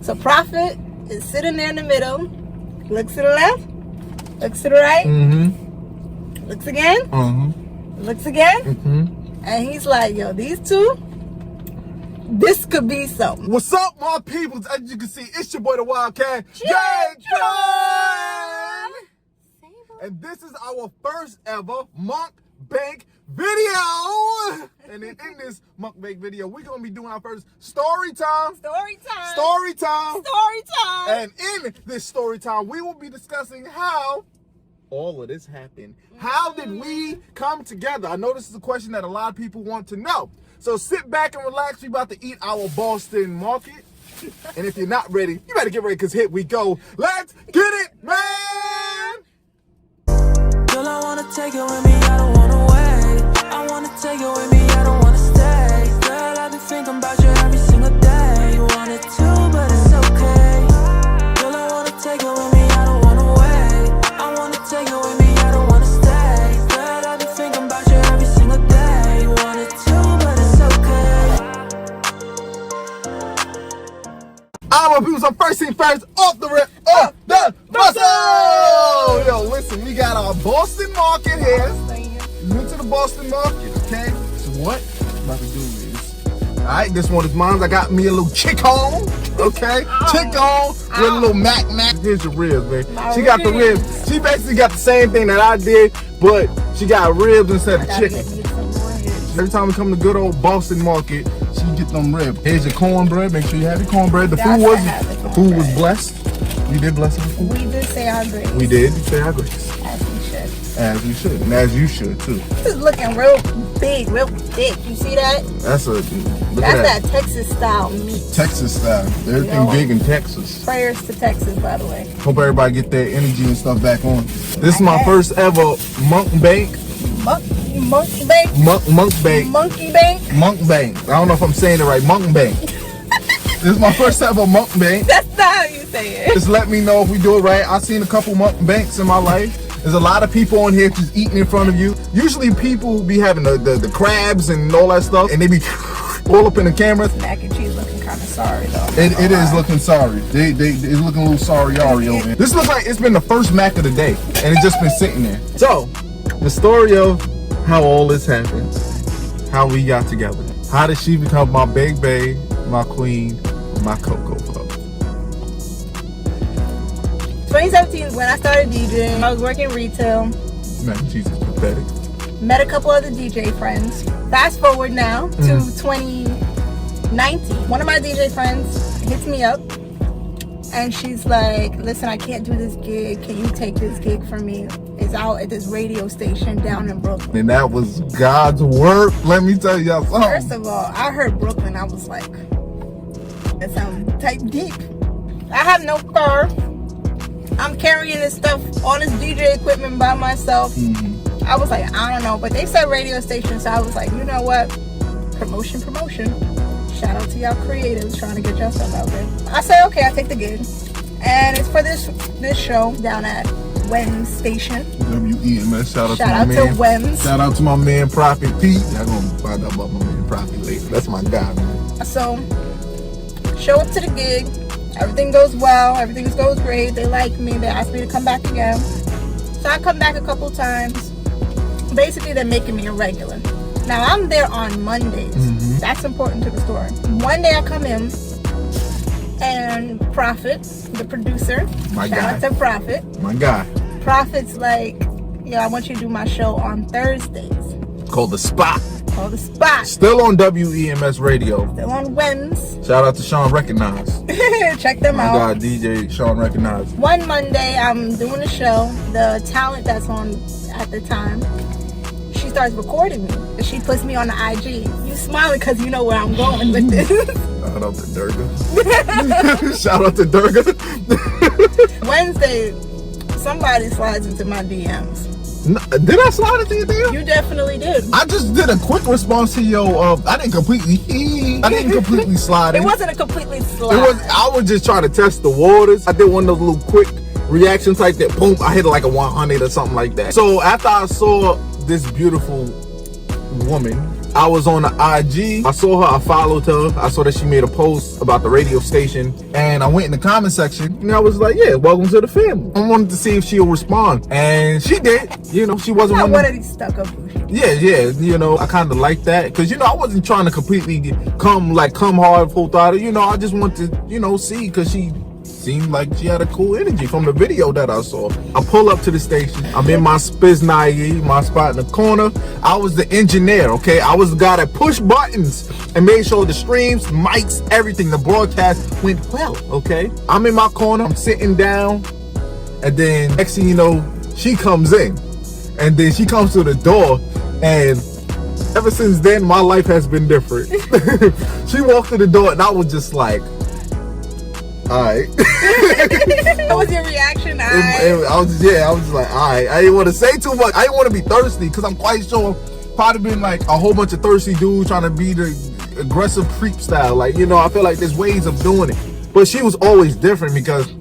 So Prophet is sitting there in the middle, looks to the left, looks to the right, looks again, looks again, and he's like, yo, these two, this could be something. What's up, my peoples? As you can see, it's your boy, the Wildcat. And this is our first ever mukbang video. And in this mukbang video, we're going to be doing our first story time. Story time. Story time. Story time. And in this story time, we will be discussing how all of this happened. How did we come together? I know this is a question that a lot of people want to know. So sit back and relax. We about to eat our Boston market. And if you're not ready, you better get ready because here we go. Let's get it, man! Girl, I wanna take you with me, I don't wanna wait. I wanna take you with me, I don't wanna stay. Girl, I've been thinking about you every single day. You wanted to, but it's okay. Girl, I wanna take you with me, I don't wanna wait. I wanna take you with me, I don't wanna stay. Girl, I've been thinking about you every single day. You wanted to, but it's okay. I'm people, so first thing first, off the rip, off the muscle! Yo, listen, we got our Boston market here. New to the Boston market, okay? So what I'm about to do is, alright, this one is mine. I got me a little chicken, okay? Chicken with a little mac. Here's your ribs, man. She got the ribs. She basically got the same thing that I did, but she got ribs instead of chicken. Every time we come to good old Boston market, she get them ribs. Here's your cornbread. Make sure you have your cornbread. The food was blessed. You did bless the food. We did say our grace. We did say our grace. As we should. As we should. And as you should too. This is looking real big, real thick. You see that? That's that Texas style meat. Texas style. Everything big in Texas. Prayers to Texas, by the way. Hope everybody get their energy and stuff back on. This is my first ever mukbang. Monkey bank. Monkey bank. Mukbang. I don't know if I'm saying it right. Mukbang. This is my first ever mukbang. That's not how you say it. Just let me know if we do it right. I've seen a couple mukbangs in my life. There's a lot of people on here just eating in front of you. Usually people be having the crabs and all that stuff, and they be all up in the cameras. Mac and cheese looking kind of sorry though. It is looking sorry. They looking a little sorry over here. This looks like it's been the first Mac of the day, and it's just been sitting there. So, the story of how all this happened, how we got together. How did she become my big bae, my queen, my Coco Puff? 2017 is when I started DJing. I was working retail. Man, Jesus, pathetic. Met a couple other DJ friends. Fast forward now to 2019. One of my DJ friends hits me up and she's like, listen, I can't do this gig. Can you take this gig for me? It's out at this radio station down in Brooklyn. And that was God's work. Let me tell y'all something. First of all, I heard Brooklyn. I was like, that sounds type deep. I have no car. I'm carrying this stuff, all this DJ equipment by myself. I was like, I don't know. But they said radio station. So I was like, you know what? Promotion. Shout out to y'all creatives trying to get your stuff out there. I said, okay, I take the gig. And it's for this show down at WEMS Station. WEMS. Shout out to WEMS. Shout out to my man Prophet Pete. Y'all gonna find out about my man Prophet later. That's my guy, man. So, show up to the gig. Everything goes well. Everything goes great. They like me. They asked me to come back again. So I come back a couple times. Basically, they're making me a regular. Now, I'm there on Mondays. That's important to the story. One day I come in, and Prophet, the producer, shout out to Prophet. My guy. Prophet's like, yo, I want you to do my show on Thursdays. Called The Spot. Still on WEMS radio. Still on WEMS. Shout out to Sean Recognize. Check them out. My God, DJ Sean Recognize. One Monday, I'm doing a show. The talent that's on at the time, she starts recording me. And she puts me on the IG. You smiling because you know where I'm going with this. Shout out to Durga. Shout out to Durga. Wednesday, somebody slides into my DMs. No, did I slide into your DM? You definitely did. I just did a quick response to your. I didn't completely slide in. It wasn't a completely slide. I was just trying to test the waters. I did one of those little quick reaction type that boom, I hit like a 100 or something like that. So after I saw this beautiful woman I was on the IG. I saw her. I followed her. I saw that she made a post about the radio station. And I went in the comment section. And I was like, yeah, welcome to the family. I wanted to see if she'll respond. And she did. You know, she wasn't one of these stuck-up. Yeah. You know, I kind of like that. Because, you know, I wasn't trying to completely come hard, full throttle. You know, I just wanted to, you know, see. Because she seemed like she had a cool energy from the video that I saw. I pull up to the station. I'm in my Spiznayi, my spot in the corner. I was the engineer, okay? I was the guy that pushed buttons and made sure the streams, mics, everything, the broadcast went well, okay? I'm in my corner. I'm sitting down. And then next thing you know, she comes in. And then she comes to the door. And ever since then, my life has been different. She walked to the door and I was just like, alright. What was your reaction? I was just like, alright. I didn't want to say too much. I didn't want to be thirsty because I'm quite sure probably been like a whole bunch of thirsty dudes trying to be the aggressive creep style. Like, you know, I feel like there's ways of doing it. But she was always different because,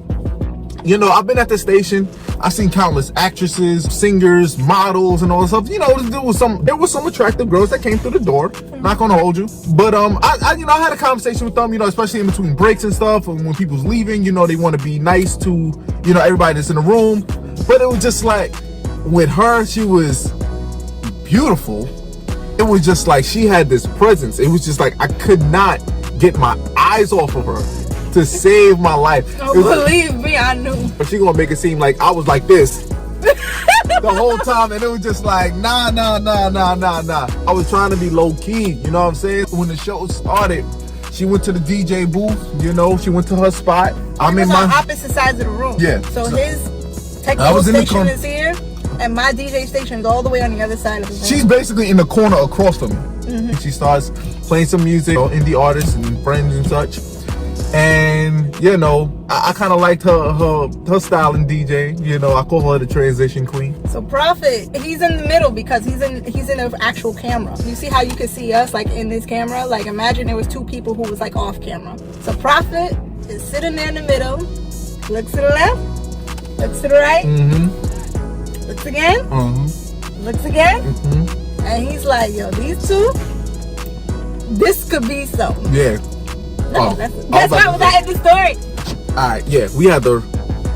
you know, I've been at the station. I've seen countless actresses, singers, models, and all this stuff. You know, there was some attractive girls that came through the door. Not gonna hold you, but I you know, I had a conversation with them. You know, especially in between breaks and stuff, and when people's leaving. You know, they want to be nice to, you know, everybody that's in the room. But it was just like with her, she was beautiful. It was just like she had this presence. It was just like I could not get my eyes off of her to save my life. Oh, believe me, I knew. But she gonna make it seem like I was like this the whole time, and it was just like nah. I was trying to be low key, you know what I'm saying? When the show started, she went to the DJ booth, you know, she went to her spot. I'm in my opposite sides of the room. Yeah. So his technical station is here, and my DJ station is all the way on the other side of the room. She's basically in the corner across from me. Mm-hmm. She starts playing some music, indie artists and friends and such. And you know, I kind of liked her style in DJ. You know, I call her the transition queen. So Prophet, he's in the middle because he's in an actual camera. You see how you can see us like in this camera? Like imagine there was two people who was like off camera. So Prophet is sitting there in the middle, looks to the left, looks to the right, looks again, looks again, and he's like, yo, these two, this could be something. Yeah. No, that's why I was at the story. Alright, yeah, we had to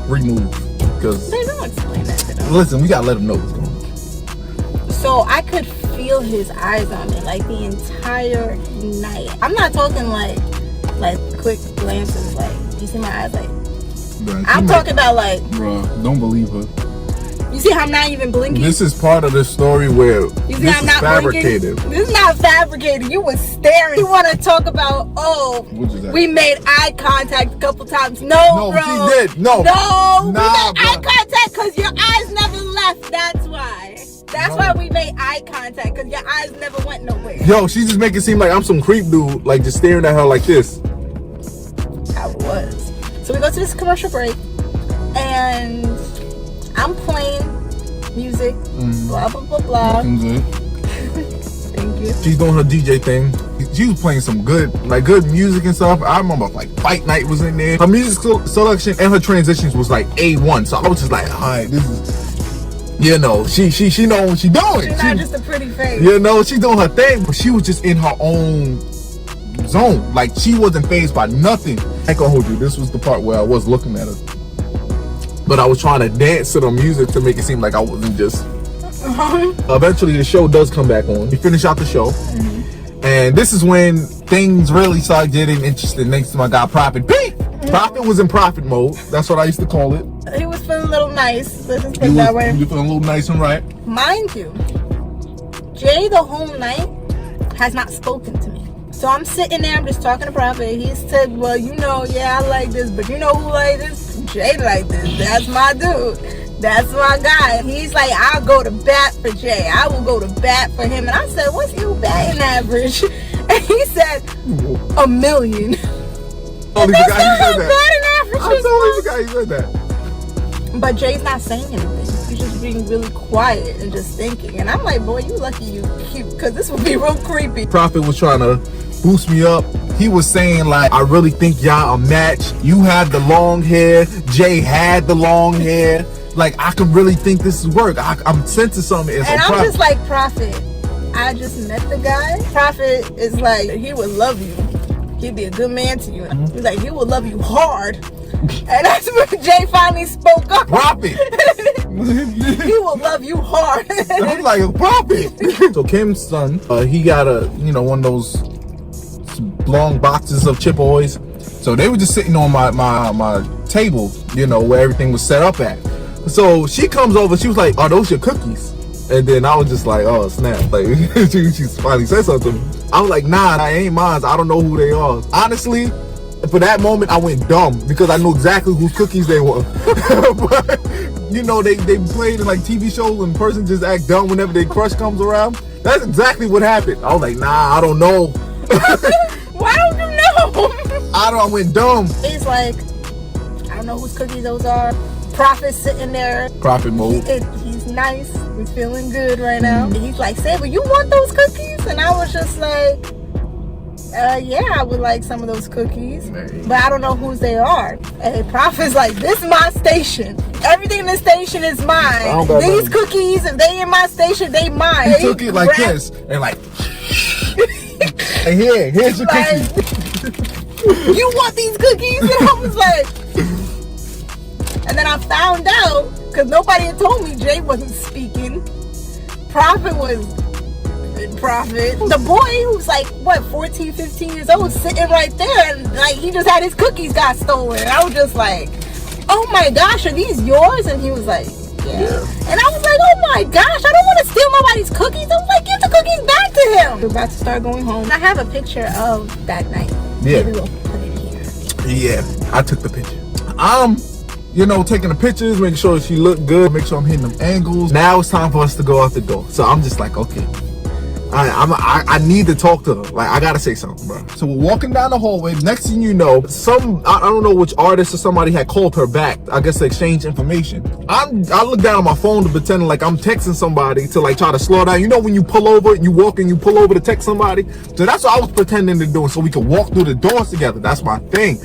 remove because they don't explain that to them. Listen, we gotta let them know what's going on. So I could feel his eyes on me like the entire night. I'm not talking like quick glances, like you see my eyes, like bruh, I'm talking about like, bruh, don't believe her. You see how I'm not even blinking? This is part of the story where you see how I'm not fabricated. Blinking? This is not fabricated. You was staring. You want to talk about, we made eye contact a couple times. No, bro. No, she did. No. We made eye contact because your eyes never left. That's why. That's why we made eye contact, because your eyes never went nowhere. Yo, she just make it seem like I'm some creep dude, like just staring at her like this. I was. So we go to this commercial break, and I'm playing music, blah, blah, blah, blah. Good. Thank you. She's doing her DJ thing. She was playing some good music and stuff. I remember like Fight Night was in there. Her music selection and her transitions was like A1. So I was just like, all right, this is, you know, she know what she's doing. She's not just a pretty face. You know, she's doing her thing, but she was just in her own zone. Like she wasn't fazed by nothing. I ain't gonna hold you. This was the part where I was looking at her. But I was trying to dance to the music to make it seem like I wasn't just... Eventually the show does come back on. We finish out the show. And this is when things really start getting interesting next to my guy Prophet. Prophet was in Prophet mode. That's what I used to call it. He was feeling a little nice. Let's just put it that way. He was feeling a little nice and right. Mind you, Jay the whole night has not spoken to me. So I'm sitting there, I'm just talking to Prophet. He said, well, you know, yeah, I like this, but you know who like this? Jay like this. That's my dude. That's my guy. He's like, I'll go to bat for Jay. I will go to bat for him. And I said, what's your batting average? And he said, 1 million. I totally forgot he said that. But Jay's not saying anything. He's just being really quiet and just thinking. And I'm like, boy, you lucky you cute, because this would be real creepy. Prophet was trying to boost me up. He was saying like, I really think y'all a match. You had the long hair. Jay had the long hair. Like, I can really think this is work. I'm sensing something. And I'm just like, Prophet, I just met the guy. Prophet is like, he would love you. He'd be a good man to you. He's like, he would love you hard. And that's when Jay finally spoke up. Prophet. He will love you hard. I'm like, Prophet. So Kim's son, he got a, one of those long boxes of Chip Ahoys. So they were just sitting on my table, where everything was set up at. So she comes over, she was like, "Are those your cookies?" And then I was just like, "Oh snap!" Like she finally said something. I was like, "Nah, I ain't mine. I don't know who they are." Honestly, for that moment, I went dumb because I knew exactly whose cookies they were. But they played in like TV shows and person just act dumb whenever their crush comes around. That's exactly what happened. I was like, "Nah, I don't know." Why don't you know? I went dumb. He's like, I don't know whose cookies those are. Prophet's sitting there. Prophet mode. He's nice. He's feeling good right now. He's like, Sable, you want those cookies? And I was just like, yeah, I would like some of those cookies. But I don't know whose they are. And Prophet's like, this is my station. Everything in the station is mine. These cookies, if they in my station, they mine. He took it like this and like, and here's your cookies. You want these cookies? And I was like, and then I found out, because nobody had told me Jay wasn't speaking. Prophet was Prophet. The boy who's like, 14, 15 years old, sitting right there, and like he just had his cookies got stolen. And I was just like, oh my gosh, are these yours? And he was like, yeah. And I was like, oh my gosh, I don't want to steal nobody's cookies. I was like, give the cookies back to him. We're about to start going home. I have a picture of that night. Yeah. Maybe we'll put it here. Yeah, I took the picture. Taking the pictures, making sure she looked good, make sure I'm hitting them angles. Now it's time for us to go out the door. So I'm just like, okay, I need to talk to her. Like, I gotta say something, bro. So we're walking down the hallway. Next thing you know, I don't know which artist or somebody had called her back. I guess to exchange information. I look down on my phone to pretend like I'm texting somebody to like try to slow down. You know when you pull over, you walk and you pull over to text somebody? So that's what I was pretending to do so we could walk through the doors together. That's my thing.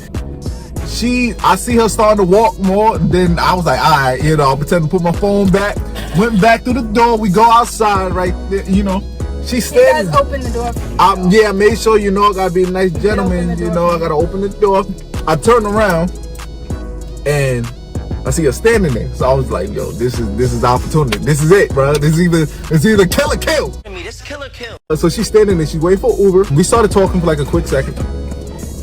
I see her starting to walk more, then I was like, all right, I pretend to put my phone back, went back through the door, we go outside right there, she's standing. You guys open the door for me. Yeah, I made sure, I gotta be a nice gentleman, I gotta open the door. I turn around, and I see her standing there, so I was like, yo, this is the opportunity, this is it, bro, it's either kill or kill. This kill or kill. So she's standing there, she's waiting for Uber, we started talking for like a quick second.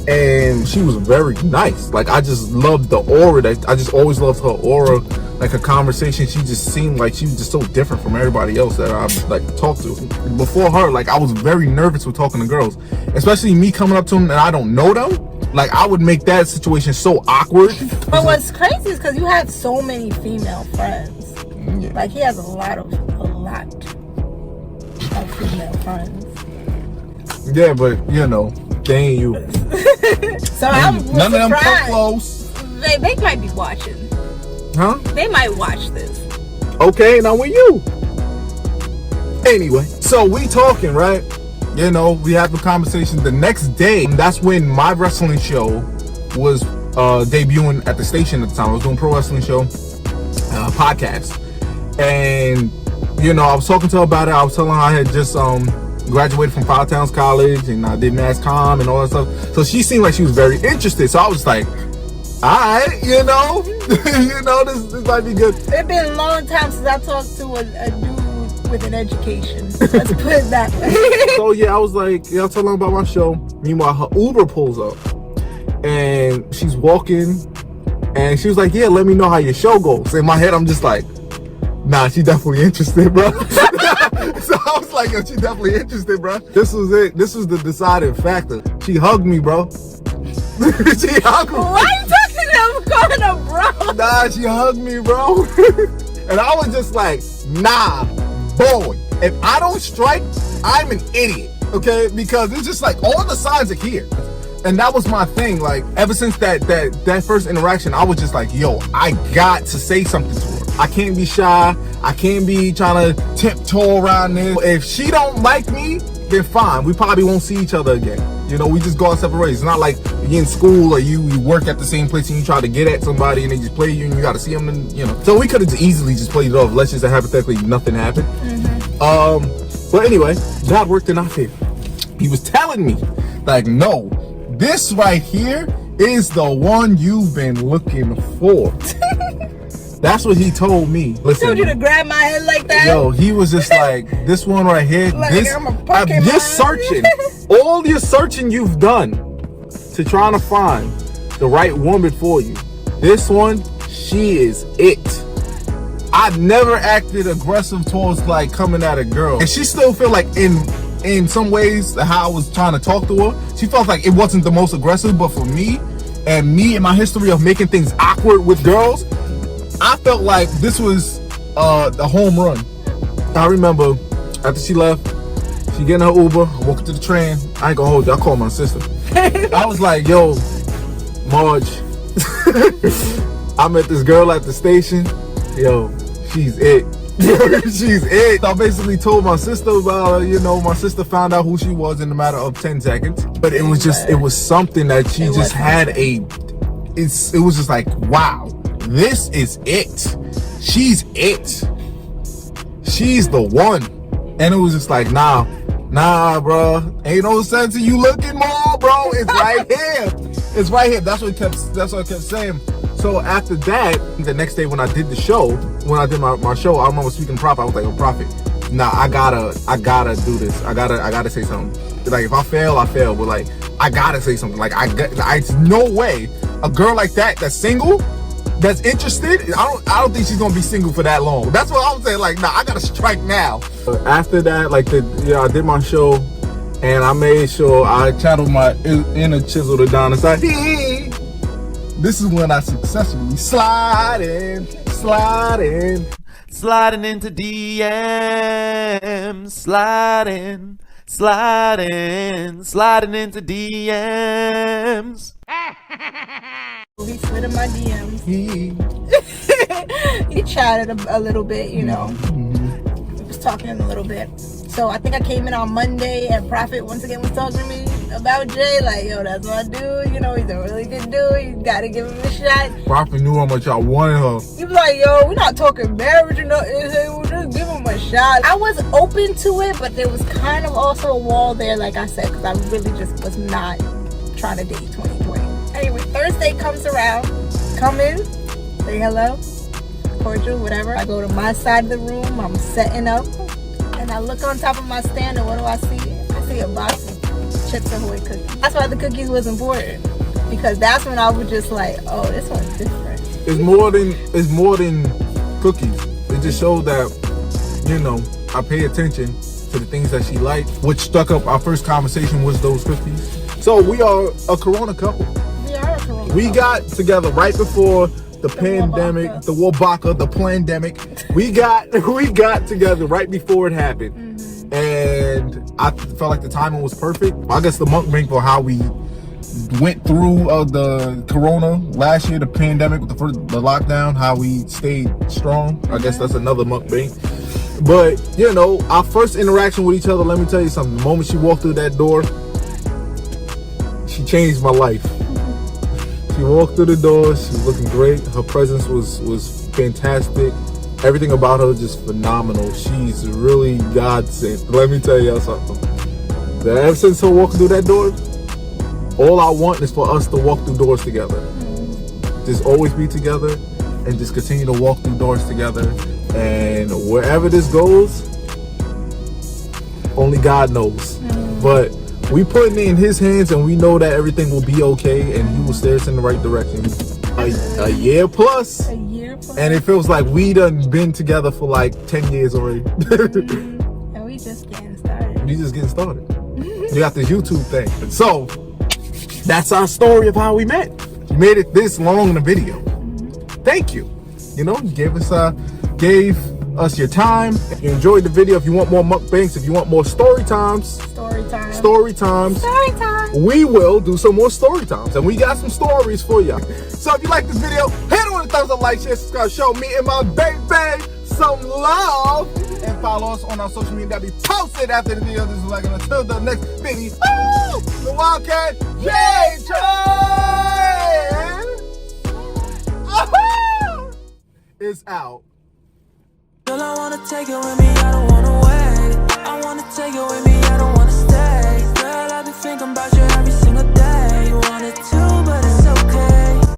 And she was very nice. Like, I just loved the aura. I just always loved her aura. Like, her conversation, she just seemed like she was just so different from everybody else that I like talked to. Before her, like, I was very nervous with talking to girls, especially me coming up to them and I don't know them. Like, I would make that situation so awkward. But what's crazy is because you have so many female friends. Yeah. Like, he has a lot of female friends. Yeah, but they ain't you. So I'm None of them come surprised. close. They might be watching. Huh? They might watch this. Okay, now with you. Anyway, so we talking, right? We have a conversation the next day. That's when my wrestling show was debuting at the station at the time. I was doing pro wrestling show podcast. And, I was talking to her about it. I was telling her I had just graduated from Five Towns College and I did mass comm and all that stuff. So she seemed like she was very interested. So I was like, all right, this might be good. It's been a long time since I talked to a dude with an education. Let's put it that way. So yeah, I was like, I'll tell her about my show. Meanwhile, her Uber pulls up and she's walking and she was like, yeah, let me know how your show goes. In my head, I'm just like, nah, she definitely interested, bro. So I was like, yo, she definitely interested, bro. This was it. This was the deciding factor. She hugged me, bro. She hugged me. Why are you talking to him calling her bro? Nah, she hugged me, bro. And I was just like, nah, boy. If I don't strike, I'm an idiot, okay? Because it's just like all the signs are here. And that was my thing. Like, ever since that first interaction, I was just like, yo, I got to say something to her. I can't be shy. I can't be trying to tiptoe around this. If she don't like me, then fine. We probably won't see each other again. We just go our separate ways. It's not like you're in school or you work at the same place and you try to get at somebody and they just play you and you got to see them. And, So we could have easily just played it off. Let's just say hypothetically nothing happened. But anyway, God worked in our favor. He was telling me, like, no, this right here is the one you've been looking for. That's what he told me. Listen, Told you to grab my head like that. yo, he was just like, this one right here. Like, this, I'm a Pokemon. you're searching. All your searching you've done to trying to find the right woman for you. This one, she is it. I never acted aggressive towards like coming at a girl, and she still feel like in some ways how I was trying to talk to her, she felt like it wasn't the most aggressive. But for me and my history of making things awkward with girls, I felt like this was the home run. I remember after she left, she get in her Uber, I walk to the train. I ain't gonna hold you, I called my sister. I was like, yo, Marge, I met this girl at the station. Yo, she's it. She's it. I basically told my sister about her. You know, my sister found out who she was in a matter of 10 seconds. But it was just, it was something that she just had it was just like, wow, this is it. She's it. She's the one. And it was just like, nah, bro. Ain't no sense in you looking more, bro. It's right here. It's right here. That's what I kept saying. So after that, the next day when I did the show, when I did my show, I remember speaking to Prophet. I was like, oh, Prophet, nah, I gotta do this. I gotta say something. Like, if I fail, I fail. But like, I gotta say something. Like, it's no way a girl like that, that's single, that's interested, I don't think she's gonna be single for that long. That's what I'm saying. Like, nah, I gotta strike now. After that, like, I did my show, and I made sure I channeled my inner chisel to down and said, hey. This is when I successfully sliding into DMs, sliding into DMs. He slid in my DMs. He chatted a little bit, you know. We was talking a little bit. So I think I came in on Monday, and Prophet once again was talking to me about Jay. Like, yo, that's my dude. You know, he's a really good dude. You gotta give him a shot. Prophet knew how much I wanted her. He was like, yo, we're not talking marriage or nothing. We'll just give him a shot. I was open to it, but there was kind of also a wall there, like I said, because I really just was not trying to date 2020. Anyway, Thursday comes around. Come in, say hello, cordial, whatever. I go to my side of the room. I'm setting up. And I look on top of my stand, and what do I see? I see a box of Chips Ahoy cookies. That's why the cookies was important, because that's when I was just like, oh, this one's different. It's more than cookies. It just showed that, you know, I pay attention to the things that she liked. What struck up our first conversation was those cookies. So we are a Corona couple. We are a Corona We couple. got together right before the pandemic, Wabaka. the Wabaka, the pandemic. We got together right before it happened. And I felt like the timing was perfect. I guess the mukbang for how we went through the Corona last year, the pandemic, with the lockdown, how we stayed strong. I guess that's another mukbang. But, you know, our first interaction with each other, let me tell you something. The moment she walked through that door, she changed my life. She walked through the door, she was looking great. Her presence was fantastic. Everything about her was just phenomenal. She's really God sent. Let me tell y'all something. Ever since her walking through that door, all I want is for us to walk through doors together. Just always be together and just continue to walk through doors together. And wherever this goes, only God knows. But we putting it in his hands, and we know that everything will be okay, and he will steer us in the right direction. A year plus. A year plus. And it feels like we done been together for like 10 years already. And we just getting started. We just getting started. We got this YouTube thing. So that's our story of how we met. You made it this long in the video. Thank you. You know, you gave us your time. If you enjoyed the video, if you want more mukbangs, if you want more story times, we will do some more story times, and we got some stories for you. So if you like this video, hit it with a thumbs up, like, share, subscribe, show me and my baby some love, and follow us on our social media that be posted after the video. This is like, until the next video. The Wildcat J-Train is out. Girl, I wanna take it with me, I don't wanna wait. I wanna take you with me, I don't wanna stay. Girl, I've been thinking about you every